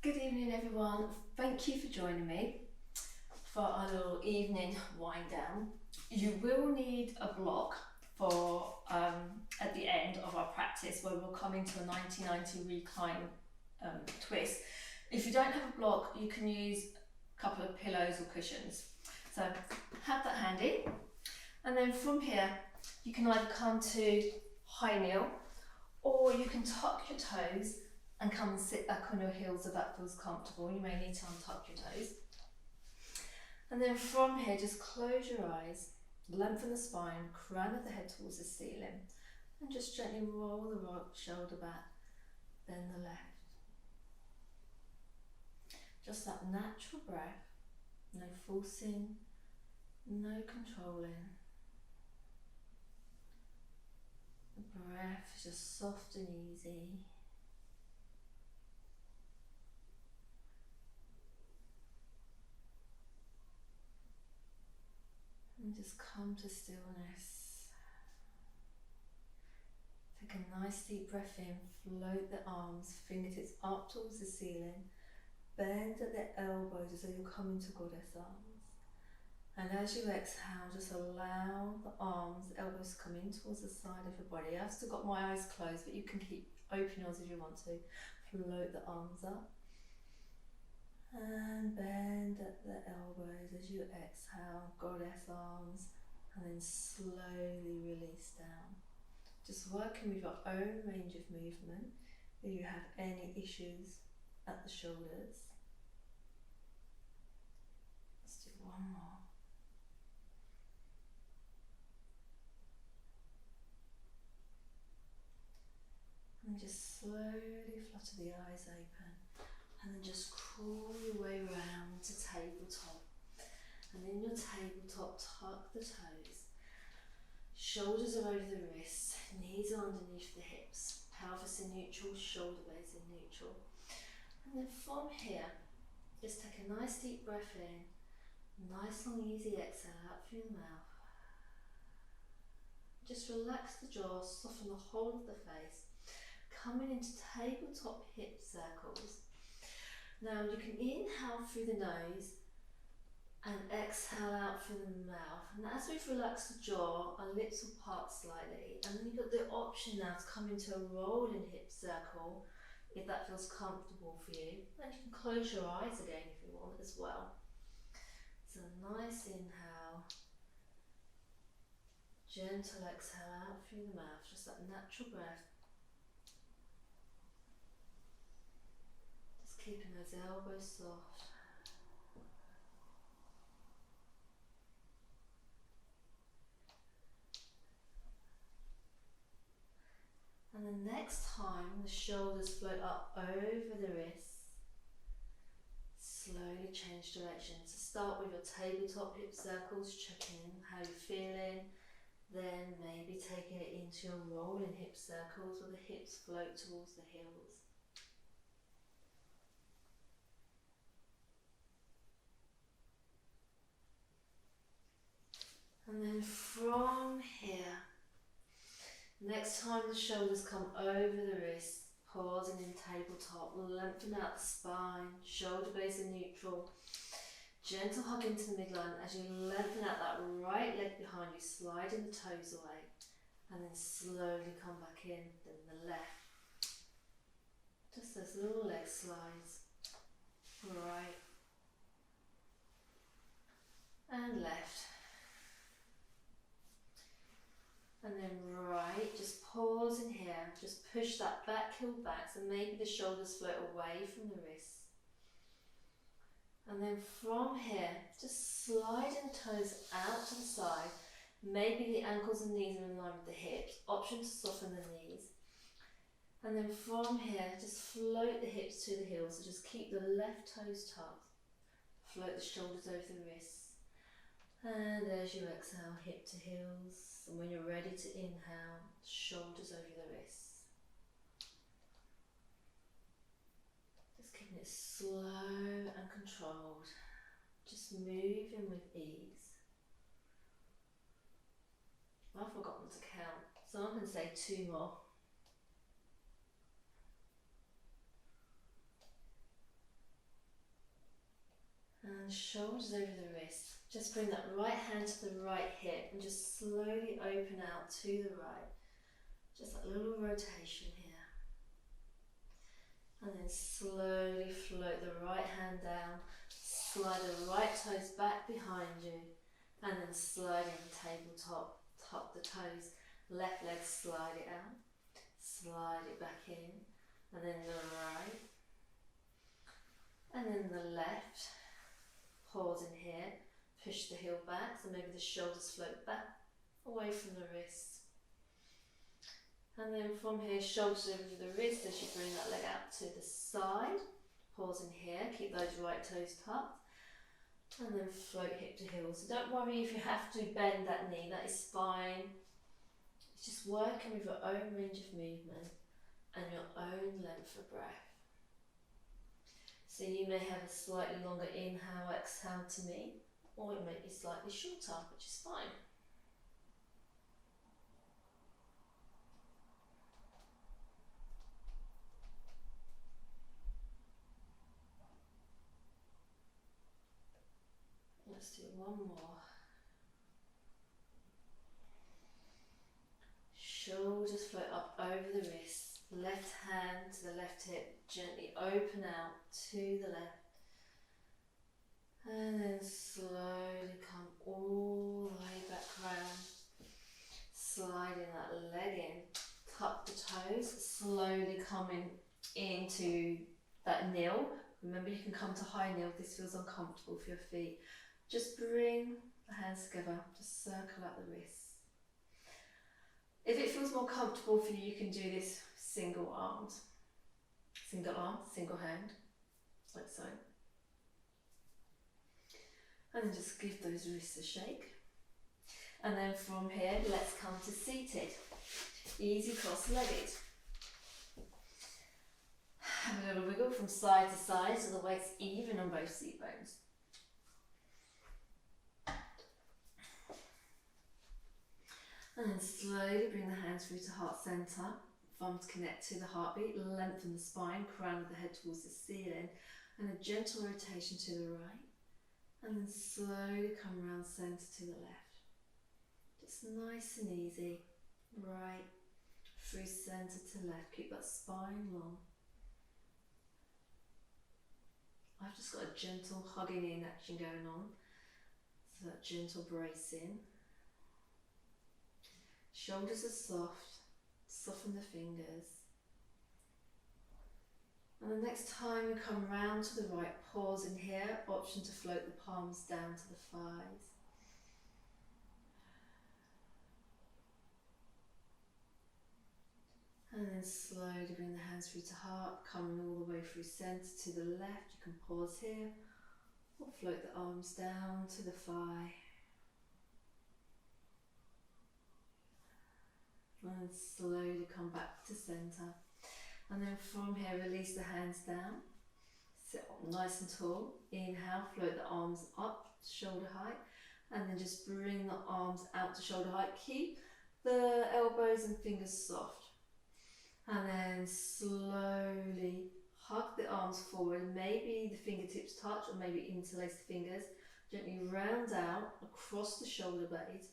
Good evening everyone, thank you for joining me for our little evening wind down. You will need a block for at the end of our practice where we'll come into a 90-90 recline twist. If you don't have a block, you can use a couple of pillows or cushions. So have that handy, and then from here you can either come to high kneel or you can tuck your toes and come and sit back on your heels if that feels comfortable. You may need to untuck your toes. And then from here, just close your eyes, lengthen the spine, crown of the head towards the ceiling, and just gently roll the right shoulder back, then the left. Just that natural breath, no forcing, no controlling. The breath is just soft and easy. And just come to stillness. Take a nice deep breath in, float the arms, fingertips up towards the ceiling, bend at the elbows as though you're coming to goddess arms. And as you exhale, just allow the arms, the elbows to come in towards the side of your body. I've still got my eyes closed, but you can keep open yours if you want to. Float the arms up. And bend at the elbows as you exhale, goddess arms, and then slowly release down. Just working with your own range of movement. If you have any issues at the shoulders. Let's do one more. And just slowly flutter the eyes open. And then just crawl your way around to tabletop. And in your tabletop, tuck the toes. Shoulders are over the wrists, knees are underneath the hips, pelvis in neutral, shoulder blades in neutral. And then from here, just take a nice deep breath in, nice long easy exhale out through the mouth. Just relax the jaw, soften the whole of the face. Coming into tabletop hip circles. Now you can inhale through the nose and exhale out through the mouth. And as we've relaxed the jaw, our lips will part slightly. And then you've got the option now to come into a rolling hip circle if that feels comfortable for you. And you can close your eyes again if you want as well. So nice inhale, gentle exhale out through the mouth, just that natural breath. Keeping those elbows soft. And the next time the shoulders float up over the wrists, slowly change direction. So start with your tabletop hip circles, checking how you're feeling. Then maybe taking it into your rolling hip circles where the hips float towards the heels. And then from here, next time the shoulders come over the wrists, pausing in tabletop, lengthen out the spine, shoulder blades are neutral. Gentle hug into the midline as you lengthen out that right leg behind you, sliding the toes away, and then slowly come back in, then the left. Just those little leg slides, right and left. And then right, just pause in here, just push that back heel back so maybe the shoulders float away from the wrists. And then from here, just sliding the toes out to the side, maybe the ankles and knees are in line with the hips, option to soften the knees. And then from here, just float the hips to the heels, so just keep the left toes tucked, float the shoulders over the wrists. And as you exhale, hip to heels, and when you're ready to inhale, shoulders over the wrists. Just keeping it slow and controlled, just moving with ease. I've forgotten to count, so I'm going to say 2 more. And shoulders over the wrist. Just bring that right hand to the right hip and just slowly open out to the right. Just that little rotation here. And then slowly float the right hand down. Slide the right toes back behind you. And then slide in the tabletop. Tuck the toes. Left leg, slide it out. Slide it back in. And then the right. And then the left. Pause in here. Push the heel back, so maybe the shoulders float back, away from the wrist. And then from here, shoulders over the wrist as you bring that leg out to the side. Pause in here, keep those right toes tucked. And then float hip to heel. So don't worry if you have to bend that knee, that is fine. It's just working with your own range of movement and your own length of breath. So you may have a slightly longer inhale, exhale to me, or it may be slightly shorter, which is fine. Let's do one more. Shoulders float up over the wrists. Left hand to the left hip, gently open out to the left. And then slowly come all the way back round. Sliding that leg in. Tuck the toes, slowly coming into that kneel. Remember, you can come to high kneel if this feels uncomfortable for your feet. Just bring the hands together, just circle out the wrists. If it feels more comfortable for you, you can do this single arm, single hand, like so. And then just give those wrists a shake. And then from here, let's come to seated. Easy cross-legged. Have a little wiggle from side to side so the weight's even on both seat bones. And then slowly bring the hands through to heart centre. Thumbs connect to the heartbeat, lengthen the spine, crown of the head towards the ceiling, and a gentle rotation to the right. And then slowly come round centre to the left. Just nice and easy. Right through centre to left. Keep that spine long. I've just got a gentle hugging in action going on. So that gentle bracing. Shoulders are soft. Soften the fingers. And the next time we come round to the right, pause in here. Option to float the palms down to the thighs. And then slowly bring the hands through to heart, coming all the way through centre to the left. You can pause here, or float the arms down to the thigh. And slowly come back to centre. And then from here, release the hands down. Sit up nice and tall. Inhale, float the arms up to shoulder height. And then just bring the arms out to shoulder height. Keep the elbows and fingers soft. And then slowly hug the arms forward. Maybe the fingertips touch or maybe interlace the fingers. Gently round out across the shoulder blades.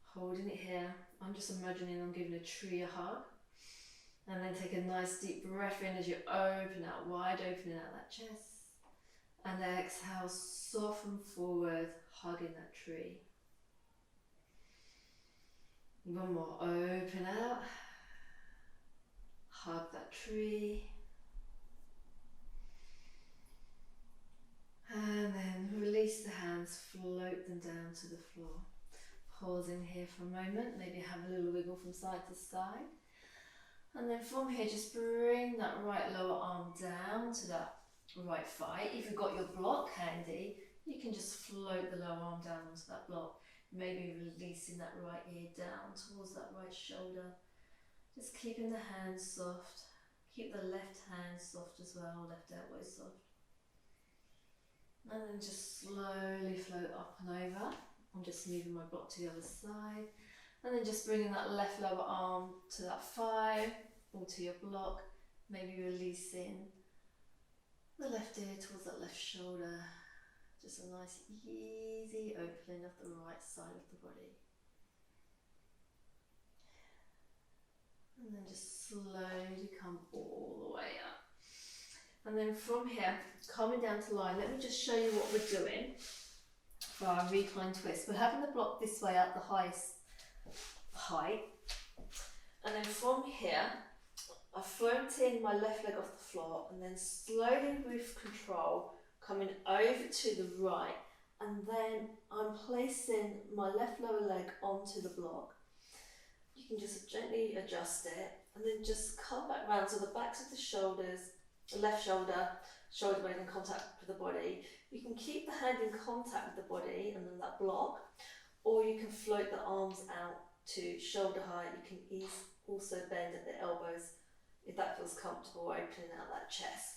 Holding it here. I'm just imagining I'm giving a tree a hug. And then take a nice deep breath in as you open out, wide opening out that chest. And exhale, soften forward, hugging that tree. One more, open out. Hug that tree. And then release the hands, float them down to the floor. Pause in here for a moment, maybe have a little wiggle from side to side. And then from here, just bring that right lower arm down to that right thigh. If you've got your block handy, you can just float the lower arm down onto that block. Maybe releasing that right ear down towards that right shoulder. Just keeping the hands soft. Keep the left hand soft as well, left elbow soft. And then just slowly float up and over. I'm just moving my block to the other side. And then just bringing that left lower arm to that thigh or to your block. Maybe releasing the left ear towards that left shoulder. Just a nice easy opening of the right side of the body. And then just slowly come all the way up. And then from here, coming down to lie, let me just show you what we're doing for our recline twist. We're having the block this way at the highest height. And then from here, I've floated my left leg off the floor and then slowly with control coming over to the right, and then I'm placing my left lower leg onto the block. You can just gently adjust it and then just come back round so the backs of the shoulders, the left shoulder blade in contact with the body. You can keep the hand in contact with the body and then that block, or you can float the arms out to shoulder height. You can also bend at the elbows if that feels comfortable, opening out that chest.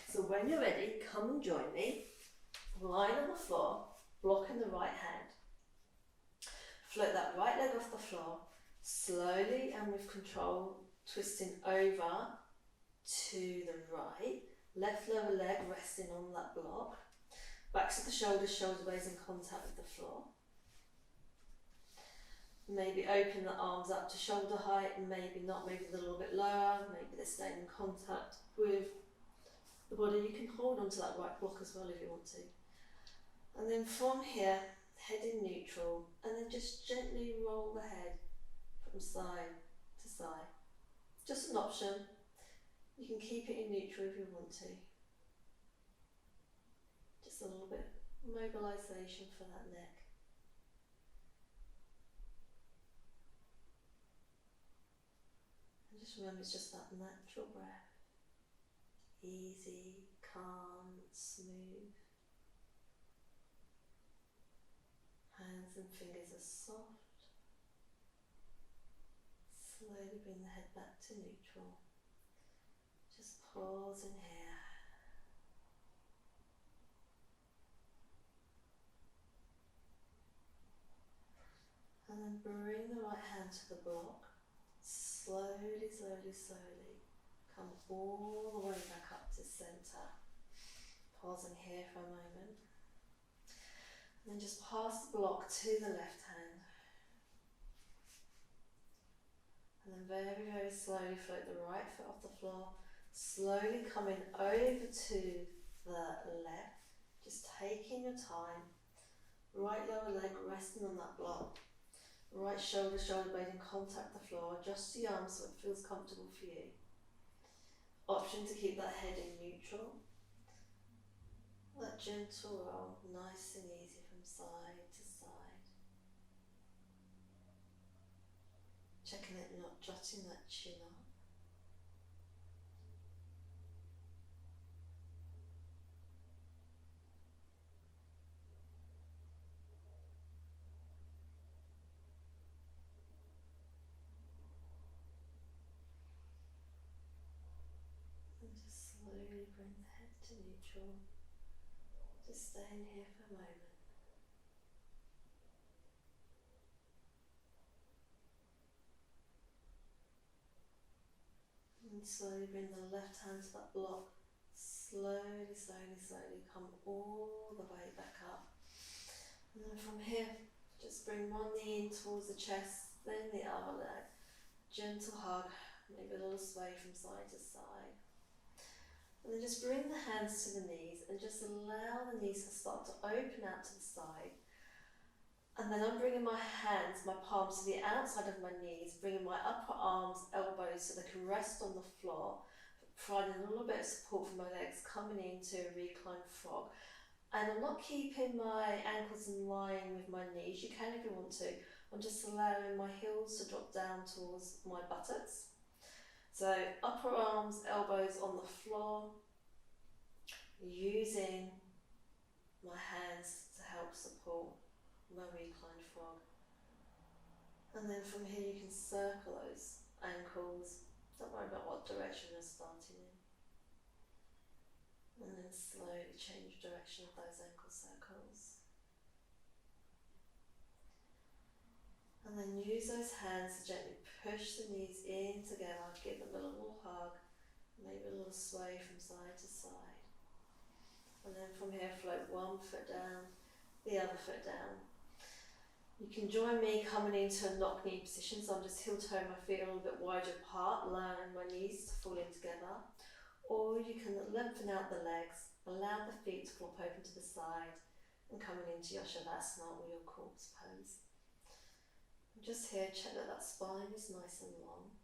So when you're ready, come and join me. Lying on the floor, blocking the right hand. Float that right leg off the floor, slowly and with control, twisting over to the right. Left lower leg resting on that block. Backs of the shoulders, shoulder blades in contact with the floor. Maybe open the arms up to shoulder height, maybe not, maybe a little bit lower, maybe they're staying in contact with the body. You can hold onto that right block as well if you want to. And then from here, head in neutral, and then just gently roll the head from side to side. Just an option. You can keep it in neutral if you want to. Just a little bit of mobilisation for that neck. And just remember, it's just that natural breath. Easy, calm, smooth. Hands and fingers are soft. Slowly bring the head back to neutral. Just pause in here. And then bring the right hand to the block. Slowly, slowly, slowly. Come all the way back up to centre. Pausing here for a moment. And then just pass the block to the left hand. And then very, very slowly float the right foot off the floor. Slowly coming over to the left. Just taking your time. Right lower leg resting on that block. Right shoulder blade in contact with the floor. Adjust the arms so it feels comfortable for you. Option to keep that head in neutral. That gentle roll, nice and easy from side to side. Checking that you're not jutting that chin up. And just slowly bring the head to neutral. Just staying here for a moment. And slowly bring the left hand to that block. Slowly, slowly, slowly come all the way back up. And then from here, just bring one knee in towards the chest, then the other leg. Gentle hug, maybe a little sway from side to side. And then just bring the hands to the knees and just allow the knees to start to open out to the side. And then I'm bringing my hands, my palms to the outside of my knees, bringing my upper arms, elbows so they can rest on the floor, providing a little bit of support for my legs, coming into a reclined frog. And I'm not keeping my ankles in line with my knees. You can if you want to. I'm just allowing my heels to drop down towards my buttocks. So upper arms, elbows on the floor, using my hands to help support my reclined frog. And then from here you can circle those ankles. Don't worry about what direction you're starting in. And then slowly change direction of those ankle circles. And then use those hands to gently push the knees in together, give them a little hug, maybe a little sway from side to side. And then from here float one foot down, the other foot down. You can join me coming into a knock knee position, so I'm just heel toe my feet a little bit wider apart, allowing my knees to fall in together. Or you can lengthen out the legs, allow the feet to flop open to the side, and coming into your Shavasana or your corpse pose. And just here, check that spine is nice and long.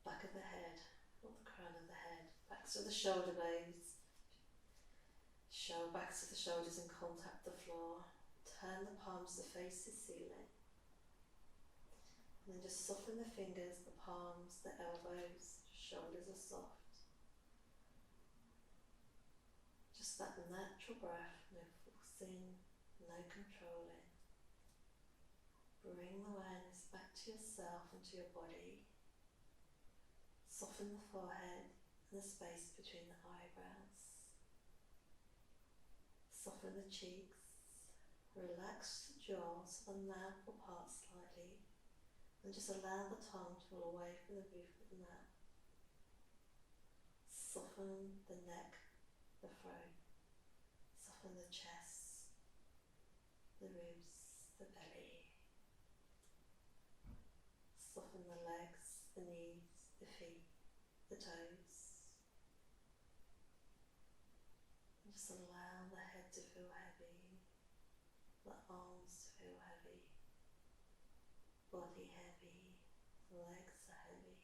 Back of the head, not the crown of the head. Backs of the shoulder blades. Backs of the shoulders in contact with the floor. Turn the palms to face the ceiling. And then just soften the fingers, the palms, the elbows, shoulders are soft. Just that natural breath, no forcing, no controlling. Bring the awareness back to yourself and to your body. Soften the forehead and the space between the eyebrows. Soften the cheeks, relax the jaw so the mouth will part slightly, and just allow the tongue to fall away from the roof of the mouth. Soften the neck, the throat, soften the chest, the ribs, the belly. Soften the legs, the knees, the feet, the toes. And just allow the head to feel heavy, the arms to feel heavy, body heavy, legs are heavy.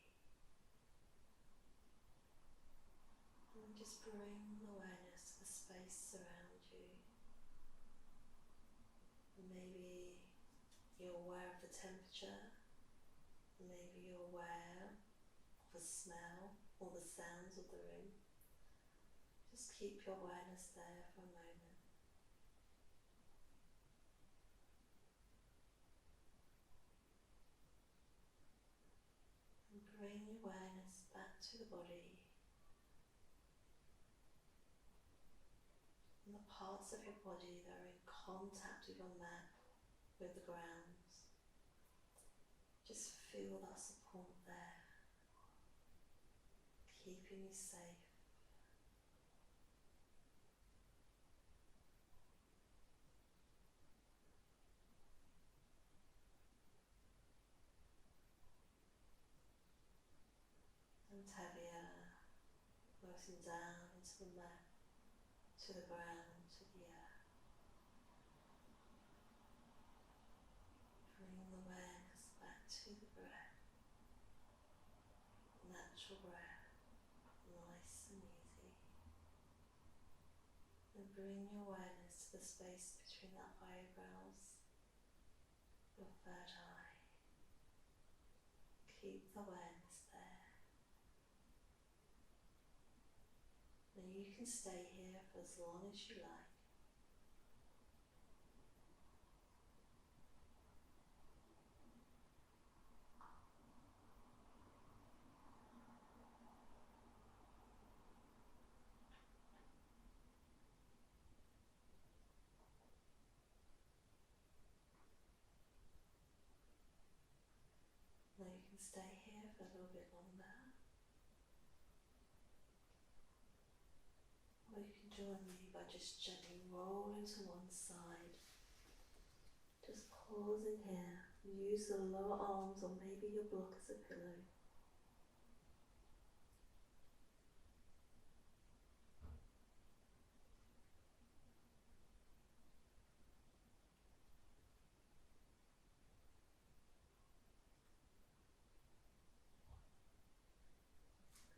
And just bring awareness to the space around you. Maybe you're aware of the temperature, maybe you're aware of the smell or the sounds of the room. Just keep your awareness there for a moment. And bring your awareness back to the body and the parts of your body that are in contact with your mat, with the ground. Just feel that support there, keeping you safe. And heavier, floating down into the mat, to the ground, to the earth. Bring the awareness back to the breath. Natural breath, nice and easy. And bring your awareness to the space between the eyebrows, your third eye. Keep the awareness there. Now you can stay here for as long as you like. Now you can stay here for a little bit longer. Or you can join me by just gently rolling to one side. Just pausing here. Use the lower arms or maybe your block as a pillow.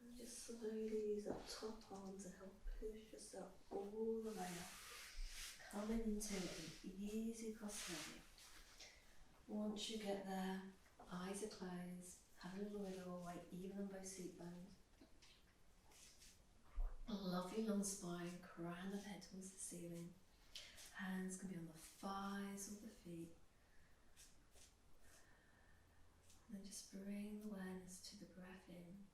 And just slowly use that top arm to help push yourself all the way up. Coming into an easy cross-legging. Once you get there, eyes are closed, have a little wiggle, weight even on both seat bones. A lovely long spine, crown of head towards the ceiling. Hands can be on the thighs or the feet. And then just bring the awareness to the breath in,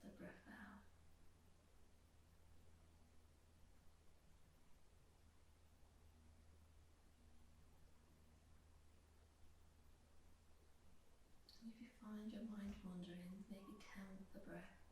the breath out. And if you find your mind wandering, maybe count the breath.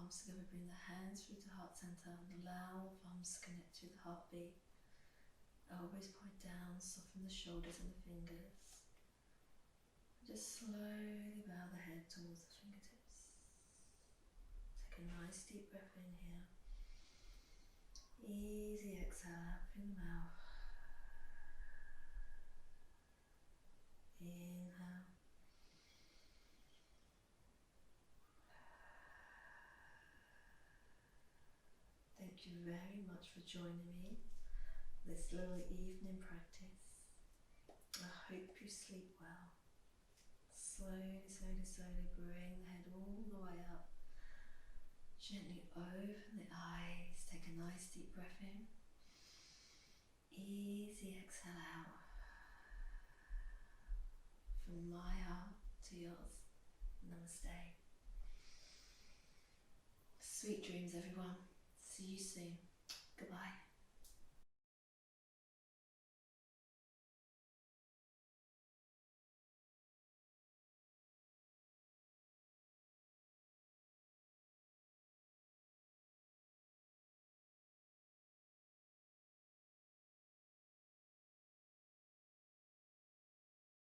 palms together, bring the hands through to heart centre and allow thumbs to connect to the heartbeat. Elbows point down, soften the shoulders and the fingers. Just slowly bow the head towards the fingertips. Take a nice deep breath in here. Easy exhale out through the mouth. Inhale. Thank you very much for joining me for this little evening practice. I hope you sleep well. Slowly, slowly, slowly bring the head all the way up. Gently open the eyes. Take a nice deep breath in. Easy exhale out. From my heart to yours. Namaste. Sweet dreams, everyone. See you soon. Goodbye.